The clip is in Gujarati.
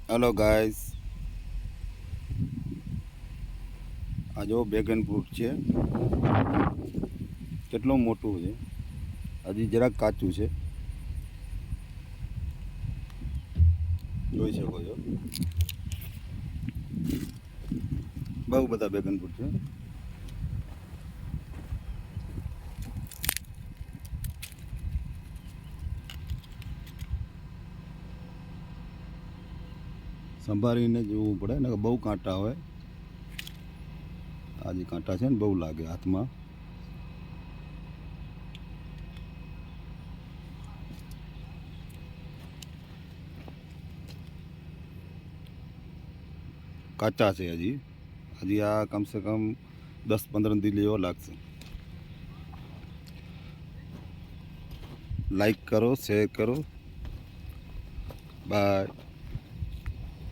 હેલો ગાઈસ, આ જો બેગન ફ્રૂટ છે. કેટલું મોટું છે, હજી જરાક કાચું છે, જોઈ શકો છો. બહુ બધા બેગન ફ્રૂટ છે. સંભાળીને જોવું પડે ને, બહુ કાંટા હોય. આજે કાંટા છે ને, બહુ લાગે હાથમાં. કાચા છે હજી આ કમસે કમ 10-15 દી જેવો લાગશે. લાઈક કરો, શેર કરો, બાય.